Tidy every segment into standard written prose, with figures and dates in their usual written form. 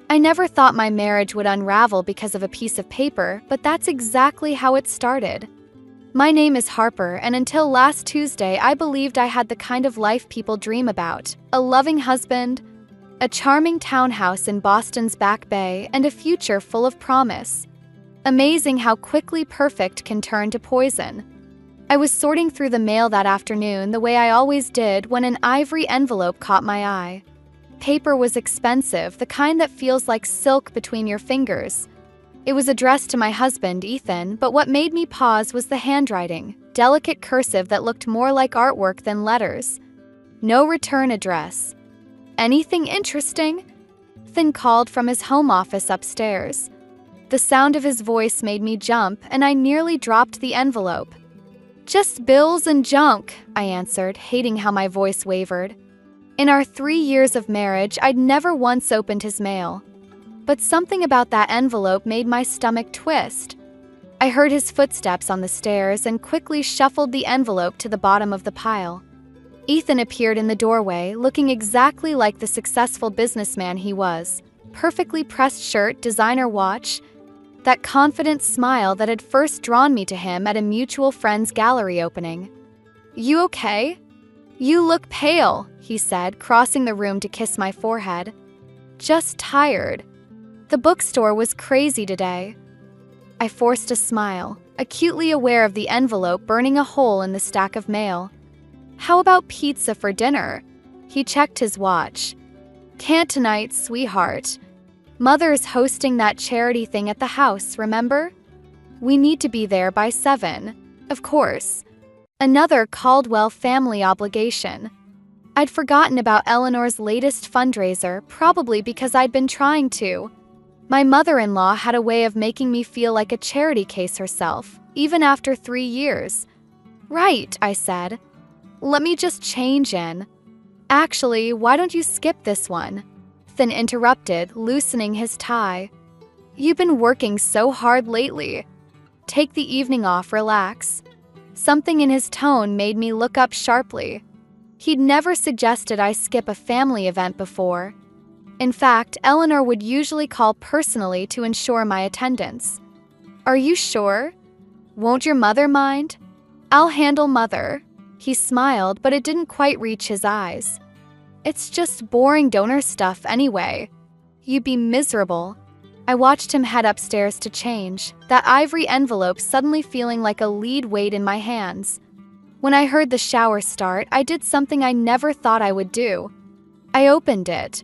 I never thought my marriage would unravel because of a piece of paper, but that's exactly how it started. My name is Harper, and until last Tuesday, I believed I had the kind of life people dream about: a loving husband, a charming townhouse in Boston's Back Bay, and a future full of promise. Amazing how quickly perfect can turn to poison. I was sorting through the mail that afternoon the way I always did when an ivory envelope caught my eye. Paper was expensive, the kind that feels like silk between your fingers. It was addressed to my husband, Ethan, but what made me pause was the handwriting, delicate cursive that looked more like artwork than letters. No return address. Anything interesting? Ethan called from his home office upstairs. The sound of his voice made me jump, and I nearly dropped the envelope. Just bills and junk, I answered, hating how my voice wavered. In our 3 years of marriage, I'd never once opened his mail. But something about that envelope made my stomach twist. I heard his footsteps on the stairs and quickly shuffled the envelope to the bottom of the pile. Ethan appeared in the doorway, looking exactly like the successful businessman he was. Perfectly pressed shirt, designer watch, that confident smile that had first drawn me to him at a mutual friend's gallery opening. "You okay?" "You look pale," he said, crossing the room to kiss my forehead. "Just tired. The bookstore was crazy today." I forced a smile, acutely aware of the envelope burning a hole in the stack of mail. "How about pizza for dinner?" He checked his watch. "Can't tonight, sweetheart. Mother's hosting that charity thing at the house, remember? We need to be there by 7. Of course. Another Caldwell family obligation." I'd forgotten about Eleanor's latest fundraiser, probably because I'd been trying to. My mother-in-law had a way of making me feel like a charity case herself, even after 3 years. "Right," I said. "Let me just change in." "Actually, why don't you skip this one?" Ethan interrupted, loosening his tie. "You've been working so hard lately. Take the evening off, relax." Something in his tone made me look up sharply. He'd never suggested I skip a family event before. In fact, Eleanor would usually call personally to ensure my attendance. "Are you sure? Won't your mother mind?" "I'll handle mother." He smiled, but it didn't quite reach his eyes. "It's just boring donor stuff anyway. You'd be miserable." I watched him head upstairs to change, that ivory envelope suddenly feeling like a lead weight in my hands. When I heard the shower start, I did something I never thought I would do. I opened it.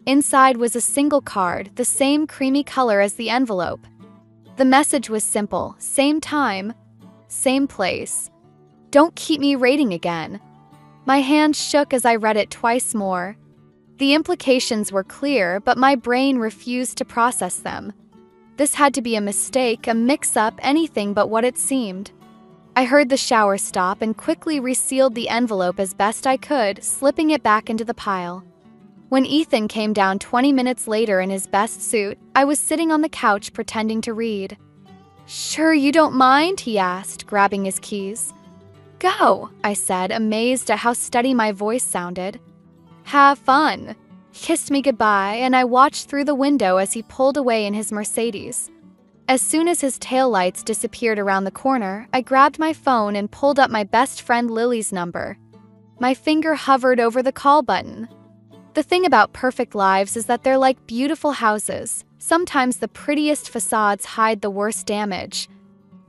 Inside was a single card, the same creamy color as the envelope. The message was simple: same time, same place. Don't keep me waiting again. My hand shook as I read it twice more. The implications were clear, but my brain refused to process them. This had to be a mistake, a mix-up, anything but what it seemed. I heard the shower stop and quickly resealed the envelope as best I could, slipping it back into the pile. When Ethan came down 20 minutes later in his best suit, I was sitting on the couch pretending to read. "Sure you don't mind?" he asked, grabbing his keys. "Go," I said, amazed at how steady my voice sounded. "Have fun." He kissed me goodbye, and I watched through the window as he pulled away in his Mercedes. As soon as his taillights disappeared around the corner, I grabbed my phone and pulled up my best friend Lily's number. My finger hovered over the call button. The thing about perfect lives is that they're like beautiful houses. Sometimes the prettiest facades hide the worst damage.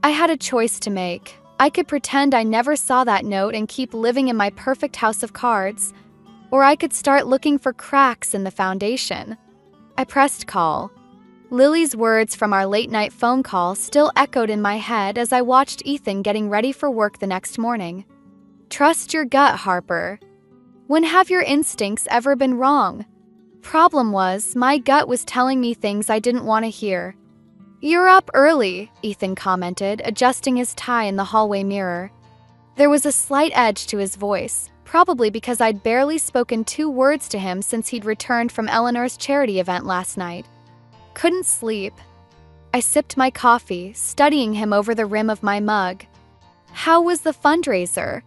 I had a choice to make. I could pretend I never saw that note and keep living in my perfect house of cards, or I could start looking for cracks in the foundation. I pressed call. Lily's words from our late-night phone call still echoed in my head as I watched Ethan getting ready for work the next morning. "Trust your gut, Harper. When have your instincts ever been wrong?" Problem was, my gut was telling me things I didn't want to hear. "You're up early," Ethan commented, adjusting his tie in the hallway mirror. There was a slight edge to his voice, probably because I'd barely spoken 2 words to him since he'd returned from Eleanor's charity event last night. Couldn't sleep. I sipped my coffee, studying him over the rim of my mug. "How was the fundraiser?"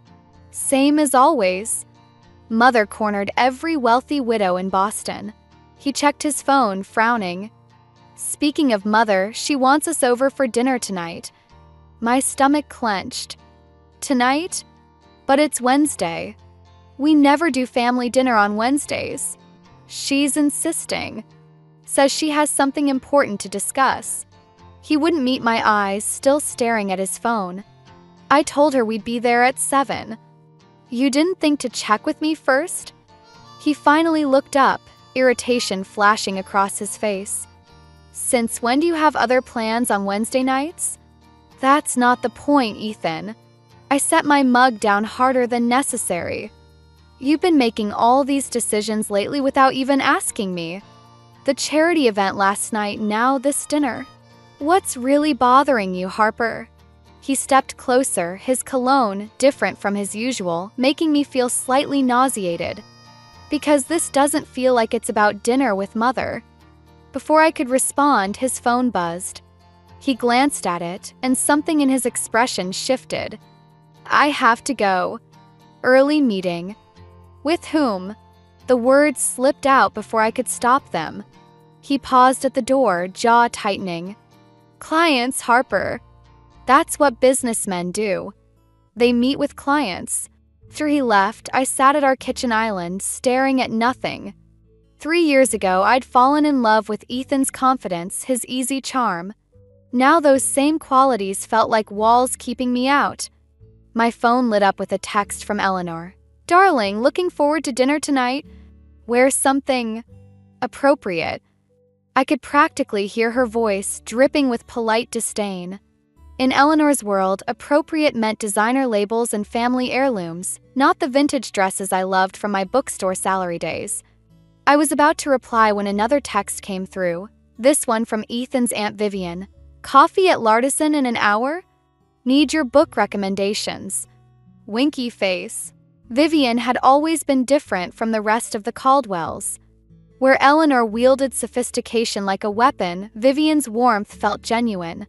"Same as always." Mother cornered every wealthy widow in Boston. He checked his phone, frowning. Speaking of mother, she wants us over for dinner tonight. My stomach clenched. Tonight? But it's Wednesday. We never do family dinner on Wednesdays. She's insisting. Says she has something important to discuss. He wouldn't meet my eyes, still staring at his phone. I told her we'd be there at 7. You didn't think to check with me first? He finally looked up, irritation flashing across his face. Since when do you have other plans on Wednesday nights? That's not the point, Ethan. I set my mug down harder than necessary. You've been making all these decisions lately without even asking me. The charity event last night, now this dinner. What's really bothering you, Harper? He stepped closer, his cologne, different from his usual, making me feel slightly nauseated. Because this doesn't feel like it's about dinner with Mother. Before I could respond, his phone buzzed. He glanced at it, and something in his expression shifted. I have to go. Early meeting. With whom? The words slipped out before I could stop them. He paused at the door, jaw tightening. Clients, Harper. That's what businessmen do. They meet with clients. After he left, I sat at our kitchen island, staring at nothing. 3 years ago, I'd fallen in love with Ethan's confidence, his easy charm. Now those same qualities felt like walls keeping me out. My phone lit up with a text from Eleanor. Darling, looking forward to dinner tonight. Wear something appropriate. I could practically hear her voice, dripping with polite disdain. In Eleanor's world, appropriate meant designer labels and family heirlooms, not the vintage dresses I loved from my bookstore salary days. I was about to reply when another text came through, this one from Ethan's Aunt Vivian. Coffee at Lardison in an hour? Need your book recommendations. Winky face. Vivian had always been different from the rest of the Caldwells. Where Eleanor wielded sophistication like a weapon, Vivian's warmth felt genuine.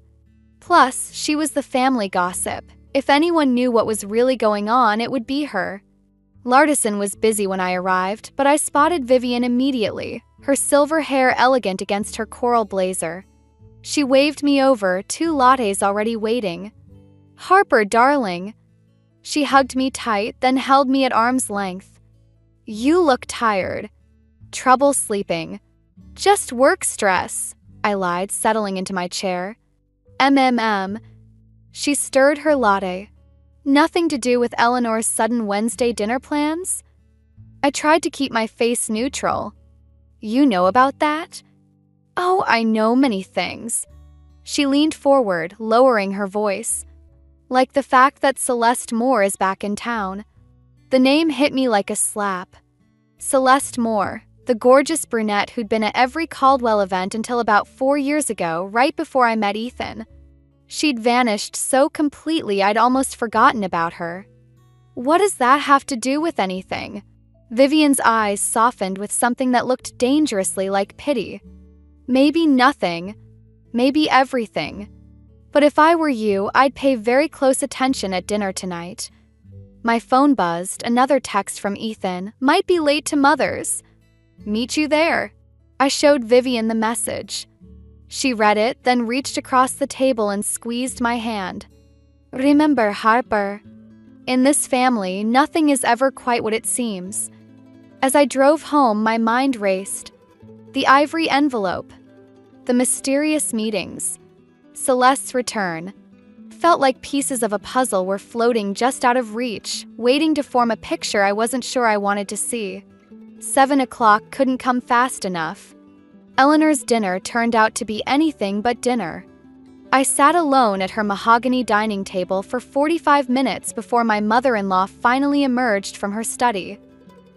Plus, she was the family gossip. If anyone knew what was really going on, it would be her. Lardison was busy when I arrived, but I spotted Vivian immediately, her silver hair elegant against her coral blazer. She waved me over, 2 lattes already waiting. Harper, darling. She hugged me tight, then held me at arm's length. You look tired. Trouble sleeping. Just work stress, I lied, settling into my chair. She stirred her latte. Nothing to do with Eleanor's sudden Wednesday dinner plans? I tried to keep my face neutral. You know about that? Oh, I know many things. She leaned forward, lowering her voice. Like the fact that Celeste Moore is back in town. The name hit me like a slap. Celeste Moore, the gorgeous brunette who'd been at every Caldwell event until about 4 years ago, right before I met Ethan. She'd vanished so completely I'd almost forgotten about her. What does that have to do with anything? Vivian's eyes softened with something that looked dangerously like pity. Maybe nothing. Maybe everything. But if I were you, I'd pay very close attention at dinner tonight. My phone buzzed, another text from Ethan. Might be late to Mother's. Meet you there. I showed Vivian the message. She read it, then reached across the table and squeezed my hand. Remember, Harper. In this family, nothing is ever quite what it seems. As I drove home, my mind raced. The ivory envelope. The mysterious meetings. Celeste's return. Felt like pieces of a puzzle were floating just out of reach, waiting to form a picture I wasn't sure I wanted to see. 7 o'clock couldn't come fast enough. Eleanor's dinner turned out to be anything but dinner. I sat alone at her mahogany dining table for 45 minutes before my mother-in-law finally emerged from her study,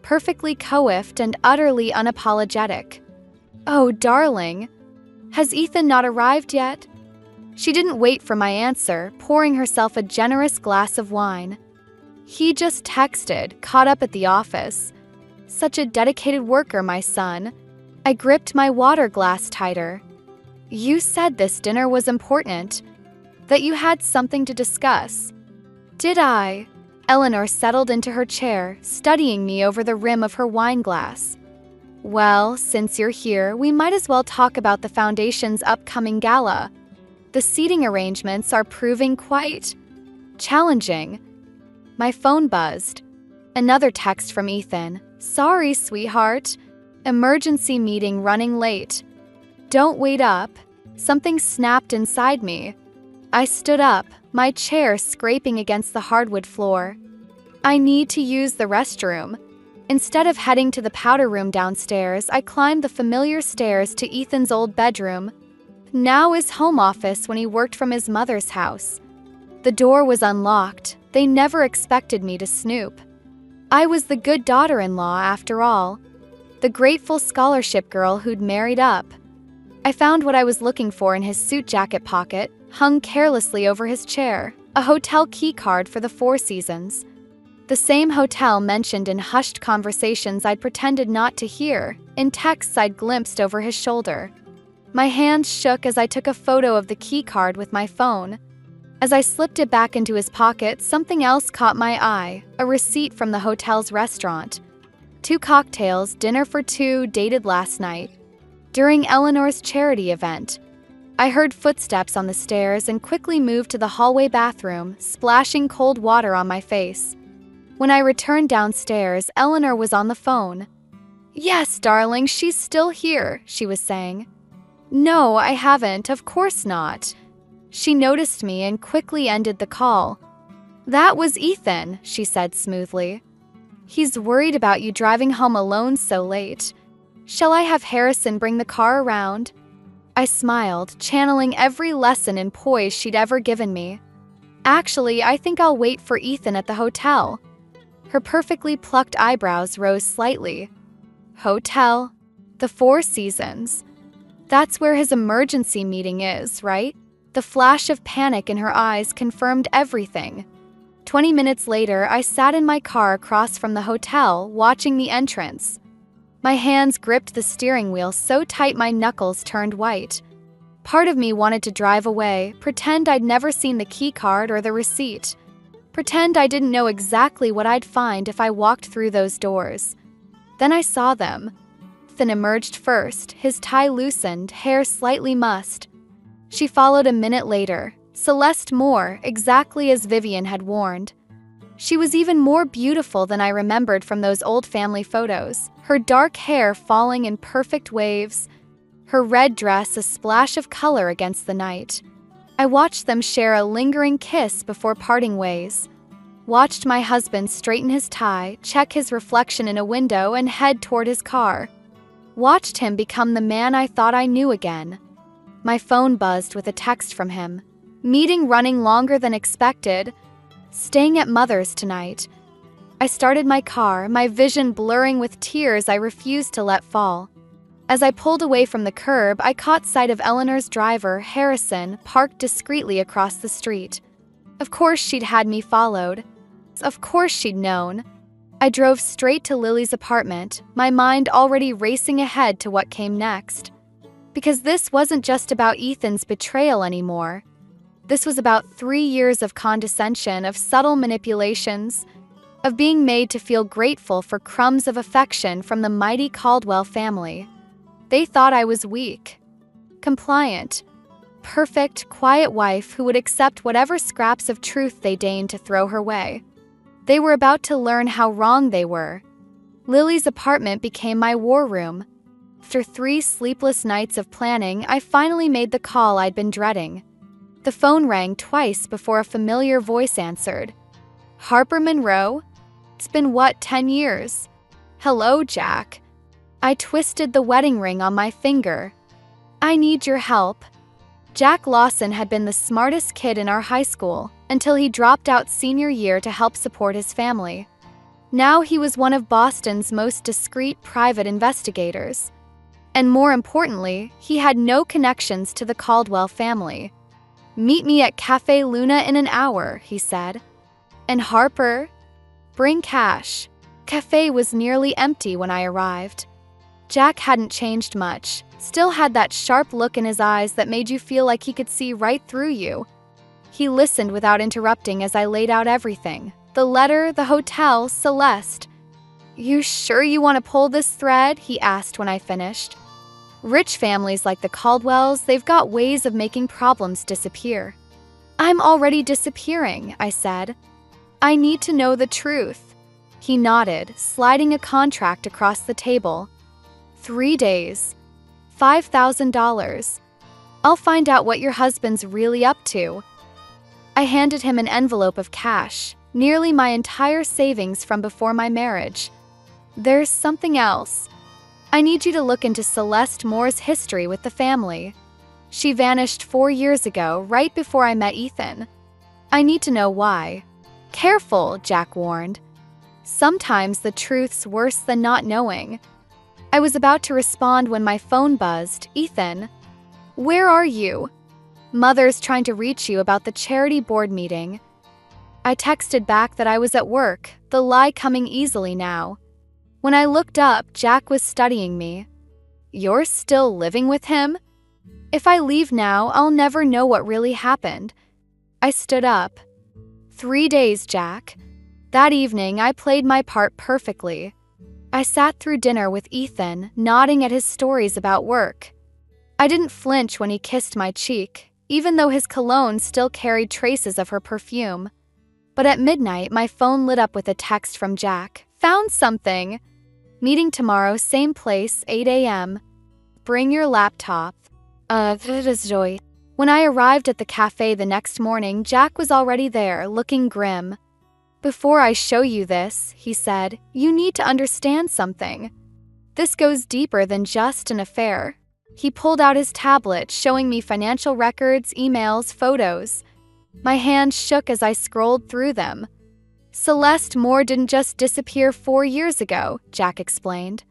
perfectly coiffed and utterly unapologetic. Oh, darling, has Ethan not arrived yet? She didn't wait for my answer, pouring herself a generous glass of wine. He just texted, caught up at the office. Such a dedicated worker, my son. I gripped my water glass tighter. You said this dinner was important, that you had something to discuss. Did I? Eleanor settled into her chair, studying me over the rim of her wine glass. Well, since you're here, we might as well talk about the Foundation's upcoming gala. The seating arrangements are proving quite challenging. My phone buzzed. Another text from Ethan. Sorry, sweetheart. Emergency meeting running late. Don't wait up. Something snapped inside me. I stood up, my chair scraping against the hardwood floor. I need to use the restroom. Instead of heading to the powder room downstairs, I climbed the familiar stairs to Ethan's old bedroom. Now his home office when he worked from his mother's house. The door was unlocked. They never expected me to snoop. I was the good daughter-in-law after all. The grateful scholarship girl who'd married up. I found what I was looking for in his suit jacket pocket, hung carelessly over his chair, a hotel key card for the Four Seasons. The same hotel mentioned in hushed conversations I'd pretended not to hear, in texts I'd glimpsed over his shoulder. My hands shook as I took a photo of the key card with my phone. As I slipped it back into his pocket, something else caught my eye, a receipt from the hotel's restaurant. 2 cocktails, dinner for 2, dated last night. During Eleanor's charity event. I heard footsteps on the stairs and quickly moved to the hallway bathroom, splashing cold water on my face. When I returned downstairs, Eleanor was on the phone. Yes, darling, she's still here, she was saying. No, I haven't, of course not. She noticed me and quickly ended the call. That was Ethan, she said smoothly. He's worried about you driving home alone so late. Shall I have Harrison bring the car around? I smiled, channeling every lesson in poise she'd ever given me. Actually, I think I'll wait for Ethan at the hotel. Her perfectly plucked eyebrows rose slightly. Hotel. The Four Seasons. That's where his emergency meeting is, right? The flash of panic in her eyes confirmed everything. 20 minutes later, I sat in my car across from the hotel, watching the entrance. My hands gripped the steering wheel so tight my knuckles turned white. Part of me wanted to drive away, pretend I'd never seen the key card or the receipt. Pretend I didn't know exactly what I'd find if I walked through those doors. Then I saw them. Ethan emerged first, his tie loosened, hair slightly mussed. She followed a minute later, Celeste Moore, exactly as Vivian had warned. She was even more beautiful than I remembered from those old family photos, her dark hair falling in perfect waves, her red dress a splash of color against the night. I watched them share a lingering kiss before parting ways. Watched my husband straighten his tie, check his reflection in a window, and head toward his car. Watched him become the man I thought I knew again. My phone buzzed with a text from him. Meeting running longer than expected. Staying at Mother's tonight. I started my car, my vision blurring with tears I refused to let fall. As I pulled away from the curb, I caught sight of Eleanor's driver, Harrison, parked discreetly across the street. Of course she'd had me followed. Of course she'd known. I drove straight to Lily's apartment, my mind already racing ahead to what came next. Because this wasn't just about Ethan's betrayal anymore. This was about 3 years of condescension, of subtle manipulations, of being made to feel grateful for crumbs of affection from the mighty Caldwell family. They thought I was weak, compliant, perfect, quiet wife who would accept whatever scraps of truth they deigned to throw her way. They were about to learn how wrong they were. Lily's apartment became my war room. After 3 sleepless nights of planning, I finally made the call I'd been dreading. The phone rang twice before a familiar voice answered. Harper Monroe? It's been 10 years? Hello, Jack. I twisted the wedding ring on my finger. I need your help. Jack Lawson had been the smartest kid in our high school until he dropped out senior year to help support his family. Now he was one of Boston's most discreet private investigators. And more importantly, he had no connections to the Caldwell family. Meet me at Cafe Luna in an hour, he said. And Harper? Bring cash. Cafe was nearly empty when I arrived. Jack hadn't changed much, still had that sharp look in his eyes that made you feel like he could see right through you. He listened without interrupting as I laid out everything. The letter, the hotel, Celeste. You sure you want to pull this thread? He asked when I finished. Rich families like the Caldwells, they've got ways of making problems disappear. I'm already disappearing, I said. I need to know the truth. He nodded, sliding a contract across the table. 3 days. $5,000. I'll find out what your husband's really up to. I handed him an envelope of cash, nearly my entire savings from before my marriage. There's something else. I need you to look into Celeste Moore's history with the family. She vanished 4 years ago, right before I met Ethan. I need to know why. Careful, Jack warned. Sometimes the truth's worse than not knowing. I was about to respond when my phone buzzed. Ethan, where are you? Mother's trying to reach you about the charity board meeting. I texted back that I was at work, the lie coming easily now. When I looked up, Jack was studying me. You're still living with him? If I leave now, I'll never know what really happened. I stood up. 3 days, Jack. That evening, I played my part perfectly. I sat through dinner with Ethan, nodding at his stories about work. I didn't flinch when he kissed my cheek, even though his cologne still carried traces of her perfume. But at midnight, my phone lit up with a text from Jack. Found something. Meeting tomorrow, same place, 8 a.m. Bring your laptop. When I arrived at the cafe the next morning, Jack was already there, looking grim. Before I show you this, he said, you need to understand something. This goes deeper than just an affair. He pulled out his tablet, showing me financial records, emails, photos. My hand shook as I scrolled through them. Celeste Moore didn't just disappear 4 years ago, Jack explained.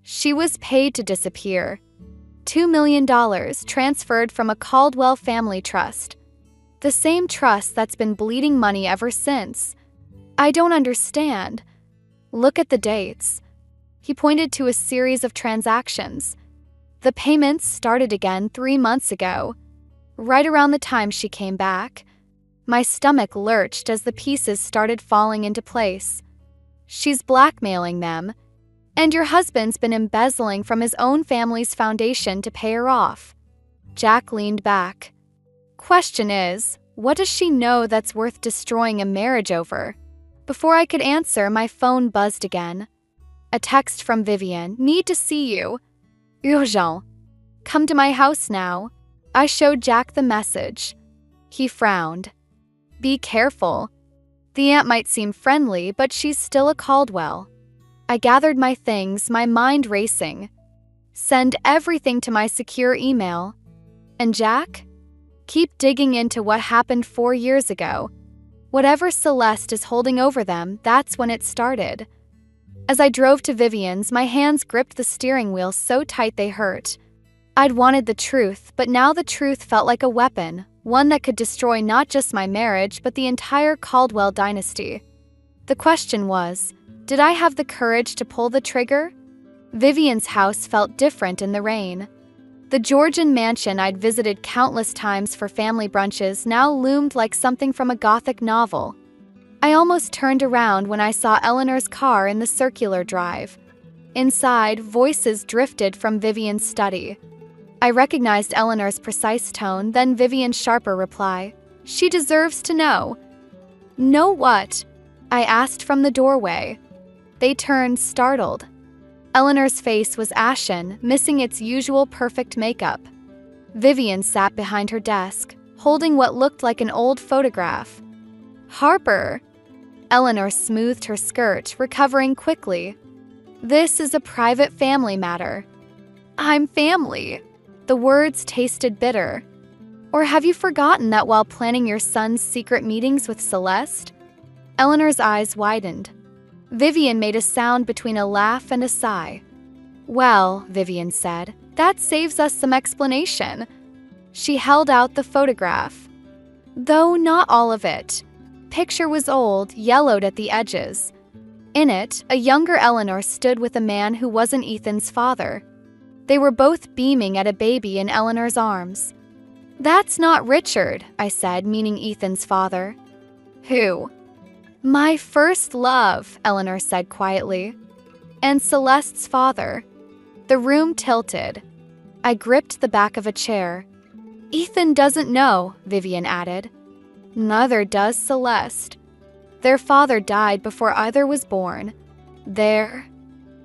She was paid to disappear. $2 million transferred from a Caldwell family trust. The same trust that's been bleeding money ever since. I don't understand. Look at the dates. He pointed to a series of transactions. The payments started again 3 months ago, right around the time she came back. My stomach lurched as the pieces started falling into place. She's blackmailing them, and your husband's been embezzling from his own family's foundation to pay her off. Jack leaned back. Question is, what does she know that's worth destroying a marriage over? Before I could answer, my phone buzzed again. A text from Vivian. Need to see you. Urgent. Come to my house now. I showed Jack the message. He frowned. Be careful. The aunt might seem friendly, but she's still a Caldwell. I gathered my things, my mind racing. Send everything to my secure email. And Jack? Keep digging into what happened 4 years ago. Whatever Celeste is holding over them, that's when it started. As I drove to Vivian's, my hands gripped the steering wheel so tight they hurt. I'd wanted the truth, but now the truth felt like a weapon, one that could destroy not just my marriage, but the entire Caldwell dynasty. The question was, did I have the courage to pull the trigger? Vivian's house felt different in the rain. The Georgian mansion I'd visited countless times for family brunches now loomed like something from a Gothic novel. I almost turned around when I saw Eleanor's car in the circular drive. Inside, voices drifted from Vivian's study. I recognized Eleanor's precise tone, then Vivian's sharper reply. She deserves to know. Know what? I asked from the doorway. They turned, startled. Eleanor's face was ashen, missing its usual perfect makeup. Vivian sat behind her desk, holding what looked like an old photograph. Harper! Eleanor smoothed her skirt, recovering quickly. This is a private family matter. I'm family. The words tasted bitter. Or have you forgotten that while planning your son's secret meetings with Celeste? Eleanor's eyes widened. Vivian made a sound between a laugh and a sigh. Well, Vivian said, that saves us some explanation. She held out the photograph. Though not all of it. Picture was old, yellowed at the edges. In it, a younger Eleanor stood with a man who wasn't Ethan's father. They were both beaming at a baby in Eleanor's arms. That's not Richard, I said, meaning Ethan's father. Who? My first love, Eleanor said quietly. And Celeste's father. The room tilted. I gripped the back of a chair. Ethan doesn't know, Vivian added. Neither does Celeste. Their father died before either was born.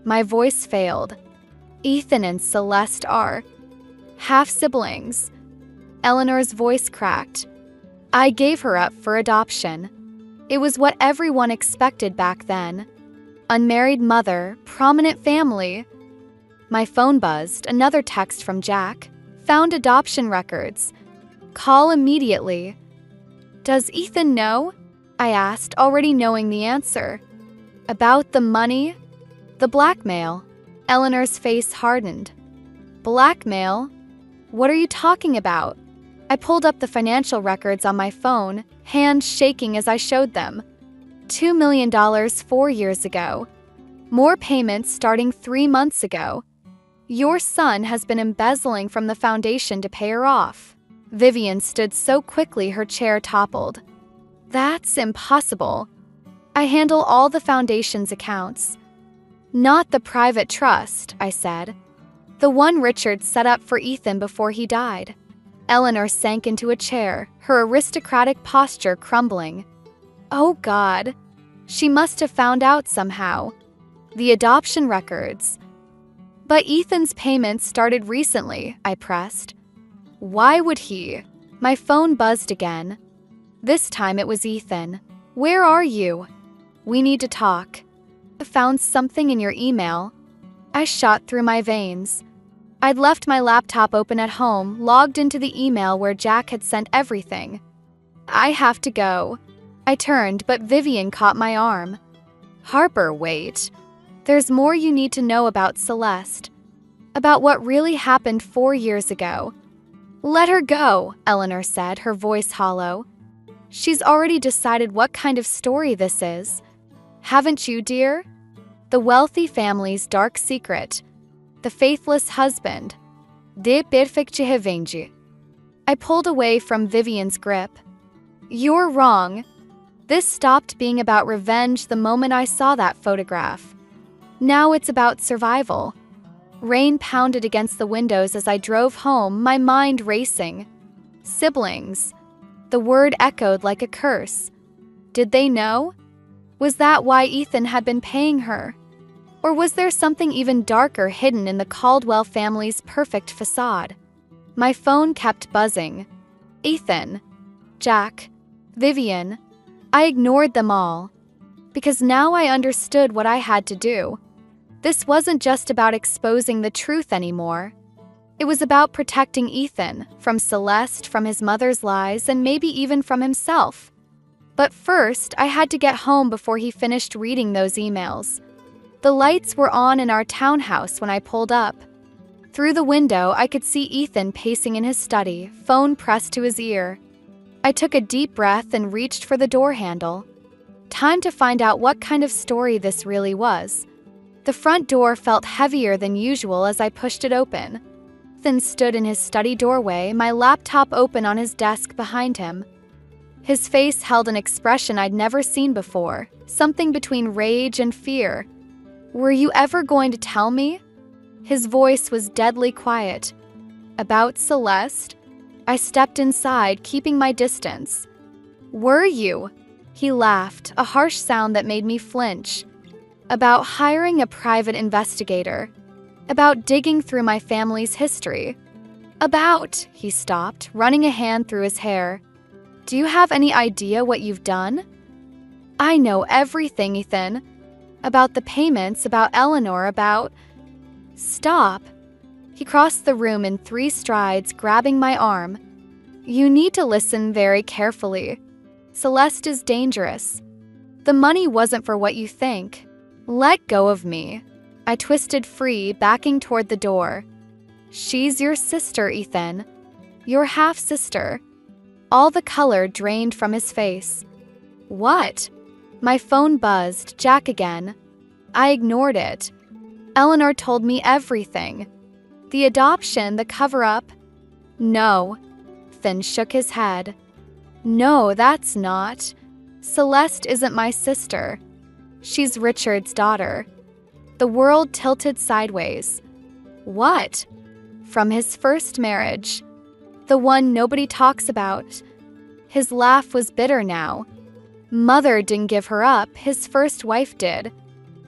My voice failed. Ethan and Celeste are half-siblings. Eleanor's voice cracked. I gave her up for adoption. It was what everyone expected back then. Unmarried mother, prominent family. My phone buzzed, another text from Jack. Found adoption records. Call immediately. Does Ethan know? I asked, already knowing the answer. About the money? The blackmail. Eleanor's face hardened. Blackmail? What are you talking about? I pulled up the financial records on my phone, hands shaking as I showed them. $2 million 4 years ago. More payments starting 3 months ago. Your son has been embezzling from the foundation to pay her off. Vivian stood so quickly her chair toppled. That's impossible. I handle all the foundation's accounts. Not the private trust, I said. The one Richard set up for Ethan before he died. Eleanor sank into a chair, her aristocratic posture crumbling. Oh God. She must have found out somehow. The adoption records. But Ethan's payments started recently, I pressed. Why would he? My phone buzzed again. This time it was Ethan. Where are you? We need to talk. I found something in your email. I shot through my veins. I'd left my laptop open at home, logged into the email where Jack had sent everything. I have to go. I turned, but Vivian caught my arm. Harper, wait. There's more you need to know about Celeste. About what really happened 4 years ago. Let her go, Eleanor said, her voice hollow. She's already decided what kind of story this is. Haven't you, dear? The wealthy family's dark secret. The faithless husband. De perfect revenge. I pulled away from Vivian's grip. You're wrong. This stopped being about revenge the moment I saw that photograph. Now it's about survival. Rain pounded against the windows as I drove home, my mind racing. Siblings. The word echoed like a curse. Did they know? Was that why Ethan had been paying her? Or was there something even darker hidden in the Caldwell family's perfect facade? My phone kept buzzing. Ethan. Jack. Vivian. I ignored them all. Because now I understood what I had to do. This wasn't just about exposing the truth anymore. It was about protecting Ethan from Celeste, from his mother's lies, and maybe even from himself. But first, I had to get home before he finished reading those emails. The lights were on in our townhouse when I pulled up. Through the window, I could see Ethan pacing in his study, phone pressed to his ear. I took a deep breath and reached for the door handle. Time to find out what kind of story this really was. The front door felt heavier than usual as I pushed it open. Ethan stood in his study doorway, my laptop open on his desk behind him. His face held an expression I'd never seen before, something between rage and fear. Were you ever going to tell me? His voice was deadly quiet. About Celeste? I stepped inside, keeping my distance. Were you? He laughed, a harsh sound that made me flinch. About hiring a private investigator. About digging through my family's history. He stopped, running a hand through his hair. Do you have any idea what you've done? I know everything, Ethan. About the payments, about Eleanor, about... Stop. He crossed the room in 3 strides, grabbing my arm. You need to listen very carefully. Celeste is dangerous. The money wasn't for what you think. Let go of me. I twisted free, backing toward the door. She's your sister, Ethan. Your half-sister. All the color drained from his face. What? My phone buzzed, Jack again. I ignored it. Eleanor told me everything. The adoption, the cover-up. No. Ethan shook his head. No, that's not. Celeste isn't my sister. She's Richard's daughter. The world tilted sideways. What? From his first marriage. The one nobody talks about. His laugh was bitter now. Mother didn't give her up, his first wife did.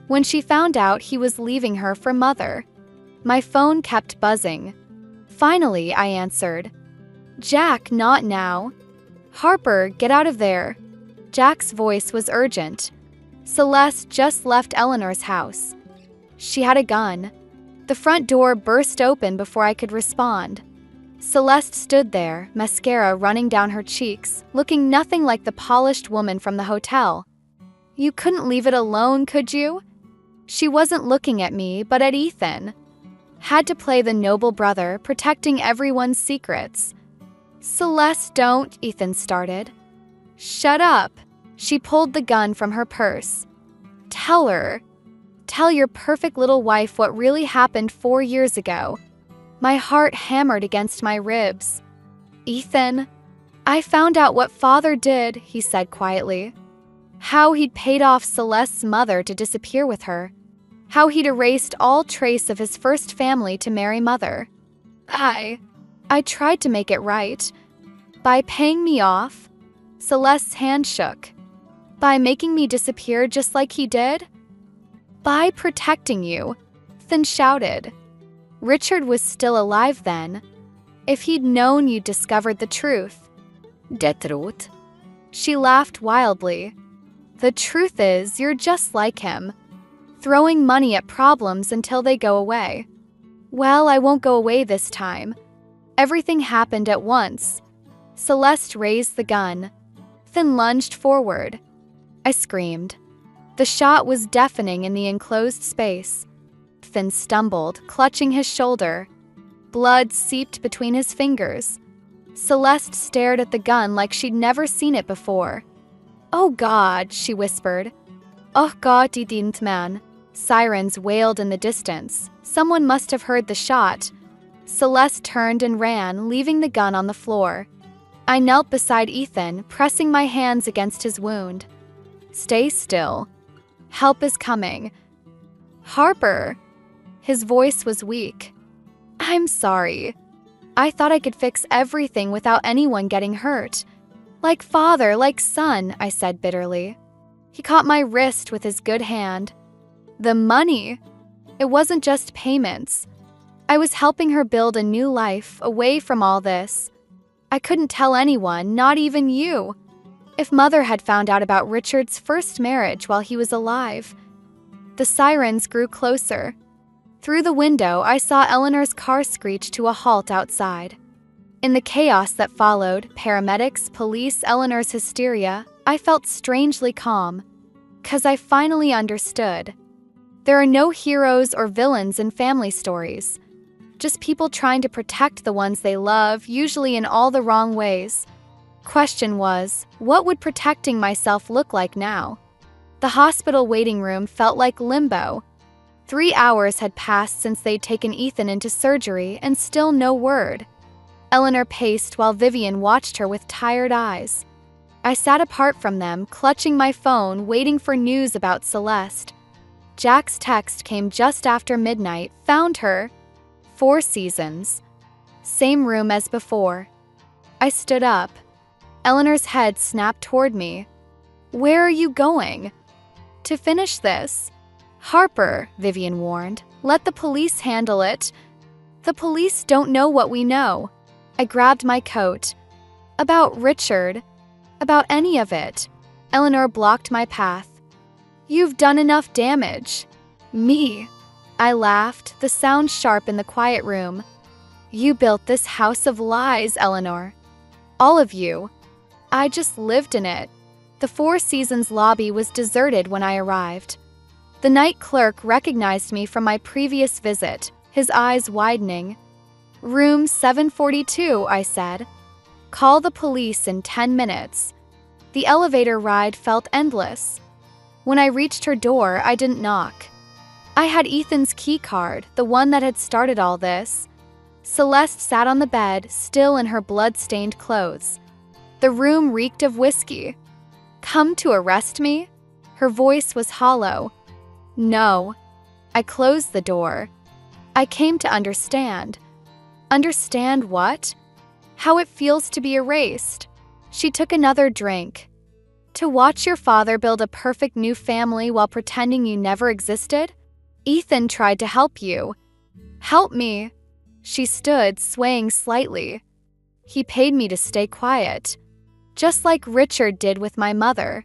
When she found out he was leaving her for Mother. My phone kept buzzing. Finally, I answered. Jack, not now. Harper, get out of there. Jack's voice was urgent. Celeste just left Eleanor's house. She had a gun. The front door burst open before I could respond. Celeste stood there, mascara running down her cheeks, looking nothing like the polished woman from the hotel. You couldn't leave it alone, could you? She wasn't looking at me, but at Ethan. Had to play the noble brother, protecting everyone's secrets. Celeste, don't, Ethan started. Shut up. She pulled the gun from her purse. Tell her. Tell your perfect little wife what really happened 4 years ago. My heart hammered against my ribs. Ethan, I found out what Father did, he said quietly. How he'd paid off Celeste's mother to disappear with her. How he'd erased all trace of his first family to marry Mother. I tried to make it right. By paying me off? Celeste's hand shook. By making me disappear just like he did? By protecting you, Ethan shouted. Richard was still alive then. If he'd known you'd discovered the truth. Det truth? She laughed wildly. The truth is, you're just like him. Throwing money at problems until they go away. Well, I won't go away this time. Everything happened at once. Celeste raised the gun. Ethan lunged forward. I screamed. The shot was deafening in the enclosed space. Ethan stumbled, clutching his shoulder. Blood seeped between his fingers. Celeste stared at the gun like she'd never seen it before. Oh God, she whispered. Oh God, die dient man. Sirens wailed in the distance. Someone must have heard the shot. Celeste turned and ran, leaving the gun on the floor. I knelt beside Ethan, pressing my hands against his wound. Stay still. Help is coming. Harper. His voice was weak. I'm sorry. I thought I could fix everything without anyone getting hurt. Like father, like son, I said bitterly. He caught my wrist with his good hand. The money. It wasn't just payments. I was helping her build a new life away from all this. I couldn't tell anyone, not even you. If Mother had found out about Richard's first marriage while he was alive. The sirens grew closer. Through the window, I saw Eleanor's car screech to a halt outside. In the chaos that followed, paramedics, police, Eleanor's hysteria, I felt strangely calm. 'Cause I finally understood. There are no heroes or villains in family stories. Just people trying to protect the ones they love, usually in all the wrong ways. Question was, what would protecting myself look like now? The hospital waiting room felt like limbo. 3 hours had passed since they'd taken Ethan into surgery and still no word. Eleanor paced while Vivian watched her with tired eyes. I sat apart from them, clutching my phone, waiting for news about Celeste. Jack's text came just after midnight. Found her. 4 seasons. Same room as before. I stood up. Eleanor's head snapped toward me. Where are you going? To finish this. Harper, Vivian warned. Let the police handle it. The police don't know what we know. I grabbed my coat. About Richard. About any of it. Eleanor blocked my path. You've done enough damage. Me. I laughed, the sound sharp in the quiet room. You built this house of lies, Eleanor. All of you. I just lived in it. The 4 Seasons lobby was deserted when I arrived. The night clerk recognized me from my previous visit, his eyes widening. Room 742, I said. Call the police in 10 minutes. The elevator ride felt endless. When I reached her door, I didn't knock. I had Ethan's key card, the one that had started all this. Celeste sat on the bed, still in her blood-stained clothes. The room reeked of whiskey. Come to arrest me? Her voice was hollow. No. I closed the door. I came to understand. Understand what? How it feels to be erased. She took another drink. To watch your father build a perfect new family while pretending you never existed? Ethan tried to help you. Help me. She stood, swaying slightly. He paid me to stay quiet, just like Richard did with my mother.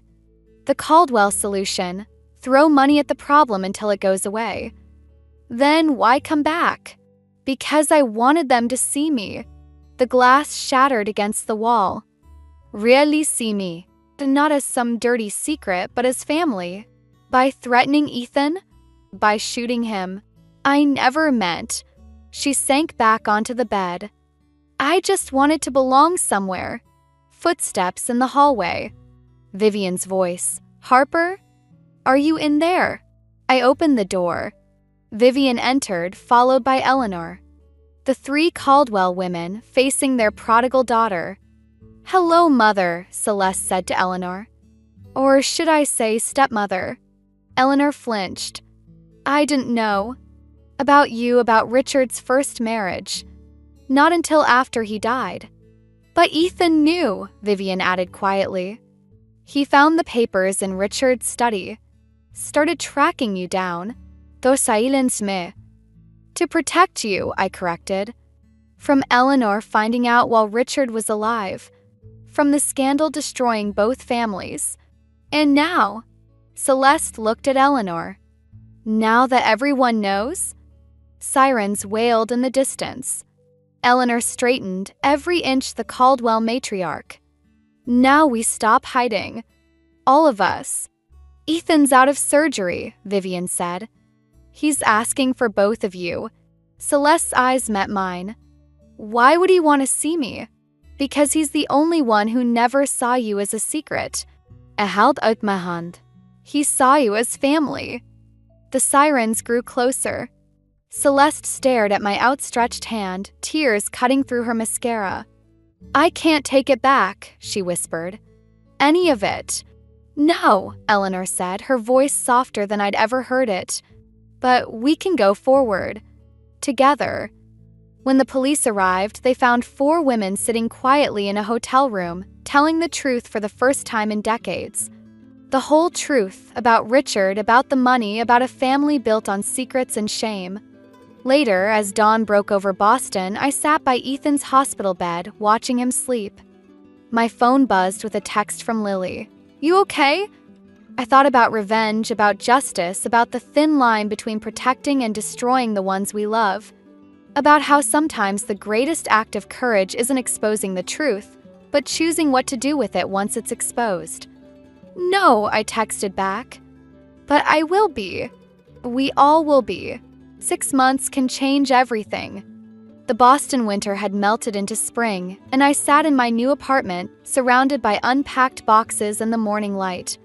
The Caldwell solution: throw money at the problem until it goes away. Then why come back? Because I wanted them to see me. The glass shattered against the wall. Really see me, not as some dirty secret, but as family. By threatening Ethan? By shooting him? I never meant. She sank back onto the bed. I just wanted to belong somewhere. Footsteps in the hallway. Vivian's voice. Harper? Are you in there? I opened the door. Vivian entered, followed by Eleanor. The three Caldwell women facing their prodigal daughter. Hello, Mother, Celeste said to Eleanor. Or should I say stepmother? Eleanor flinched. I didn't know. About you, about Richard's first marriage. Not until after he died. But Ethan knew, Vivian added quietly. He found the papers in Richard's study. Started tracking you down. To protect you, I corrected. From Eleanor finding out while Richard was alive. From the scandal destroying both families. And now, Celeste looked at Eleanor. Now that everyone knows? Sirens wailed in the distance. Eleanor straightened, every inch the Caldwell matriarch. Now we stop hiding. All of us. Ethan's out of surgery, Vivian said. He's asking for both of you. Celeste's eyes met mine. Why would he want to see me? Because he's the only one who never saw you as a secret. Held out my hand. He saw you as family. The sirens grew closer. Celeste stared at my outstretched hand, tears cutting through her mascara. I can't take it back, she whispered. Any of it. No, Eleanor said, her voice softer than I'd ever heard it. But we can go forward. Together. When the police arrived, they found 4 women sitting quietly in a hotel room, telling the truth for the first time in decades. The whole truth about Richard, about the money, about a family built on secrets and shame. Later, as dawn broke over Boston, I sat by Ethan's hospital bed, watching him sleep. My phone buzzed with a text from Lily. You okay? I thought about revenge, about justice, about the thin line between protecting and destroying the ones we love. About how sometimes the greatest act of courage isn't exposing the truth, but choosing what to do with it once it's exposed. No, I texted back. But I will be. We all will be. 6 months can change everything. The Boston winter had melted into spring, and I sat in my new apartment, surrounded by unpacked boxes and the morning light.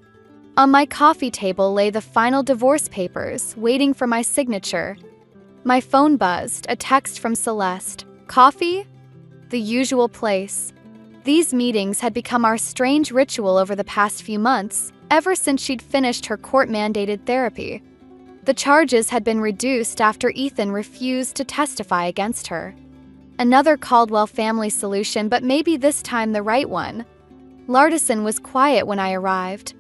On my coffee table lay the final divorce papers, waiting for my signature. My phone buzzed, a text from Celeste. Coffee? The usual place. These meetings had become our strange ritual over the past few months, ever since she'd finished her court-mandated therapy. The charges had been reduced after Ethan refused to testify against her. Another Caldwell family solution, but maybe this time the right one. Lardison was quiet when I arrived.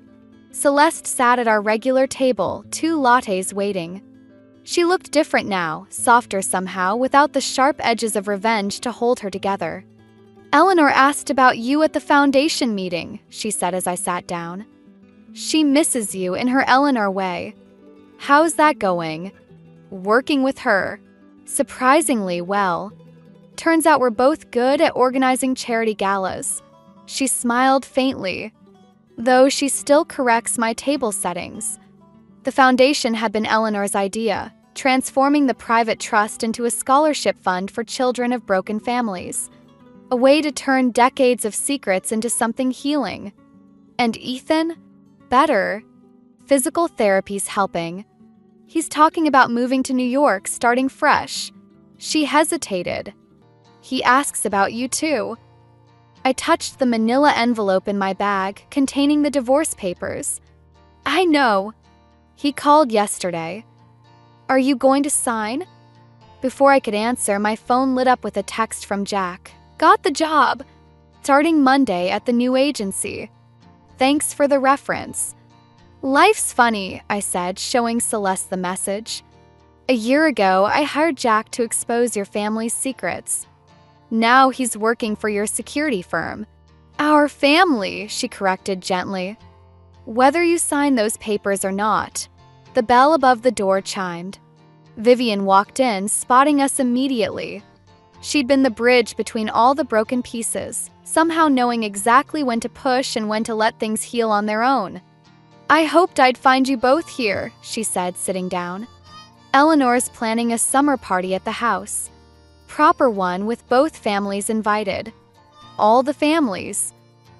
Celeste sat at our regular table, 2 lattes waiting. She looked different now, softer somehow, without the sharp edges of revenge to hold her together. Eleanor asked about you at the foundation meeting, she said as I sat down. She misses you in her Eleanor way. How's that going? Working with her. Surprisingly well. Turns out we're both good at organizing charity galas. She smiled faintly, though she still corrects my table settings. The foundation had been Eleanor's idea, transforming the private trust into a scholarship fund for children of broken families. A way to turn decades of secrets into something healing. And Ethan? Better. Physical therapy's helping. He's talking about moving to New York, starting fresh. She hesitated. He asks about you too. I touched the manila envelope in my bag containing the divorce papers. I know. He called yesterday. Are you going to sign? Before I could answer, my phone lit up with a text from Jack. Got the job. Starting Monday at the new agency. Thanks for the reference. Life's funny, I said, showing Celeste the message. A year ago, I hired Jack to expose your family's secrets. Now he's working for your security firm. Our family, she corrected gently. Whether you sign those papers or not. The bell above the door chimed. Vivian walked in, spotting us immediately. She'd been the bridge between all the broken pieces, somehow knowing exactly when to push and when to let things heal on their own. I hoped I'd find you both here, she said, sitting down. Eleanor's planning a summer party at the house. Proper one with both families invited. All the families.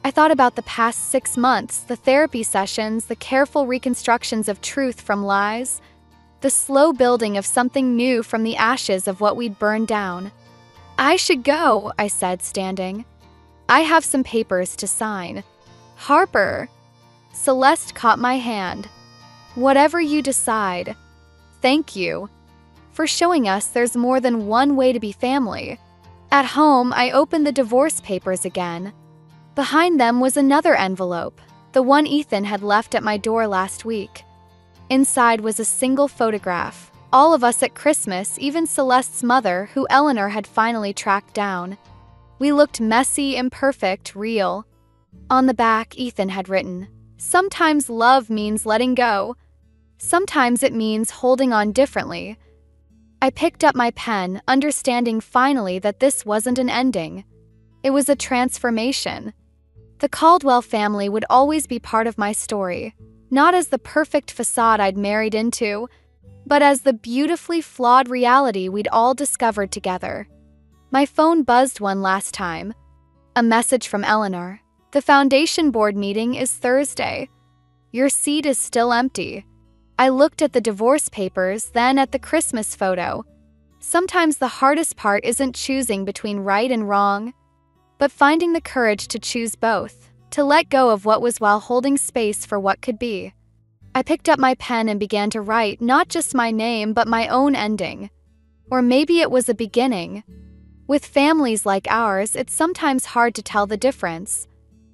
I thought about the past 6 months, the therapy sessions, the careful reconstructions of truth from lies, the slow building of something new from the ashes of what we'd burned down. I should go, I said, standing. I have some papers to sign. Harper. Celeste caught my hand. Whatever you decide. Thank you for showing us there's more than one way to be family. At home, I opened the divorce papers again. Behind them was another envelope, the one Ethan had left at my door last week. Inside was a single photograph, all of us at Christmas, even Celeste's mother, who Eleanor had finally tracked down. We looked messy, imperfect, real. On the back, Ethan had written, "Sometimes love means letting go. Sometimes it means holding on differently." I picked up my pen, understanding finally that this wasn't an ending. It was a transformation. The Caldwell family would always be part of my story, not as the perfect facade I'd married into, but as the beautifully flawed reality we'd all discovered together. My phone buzzed one last time. A message from Eleanor. The foundation board meeting is Thursday. Your seat is still empty. I looked at the divorce papers, then at the Christmas photo. Sometimes the hardest part isn't choosing between right and wrong, but finding the courage to choose both, to let go of what was while holding space for what could be. I picked up my pen and began to write not just my name, but my own ending. Or maybe it was a beginning. With families like ours, it's sometimes hard to tell the difference.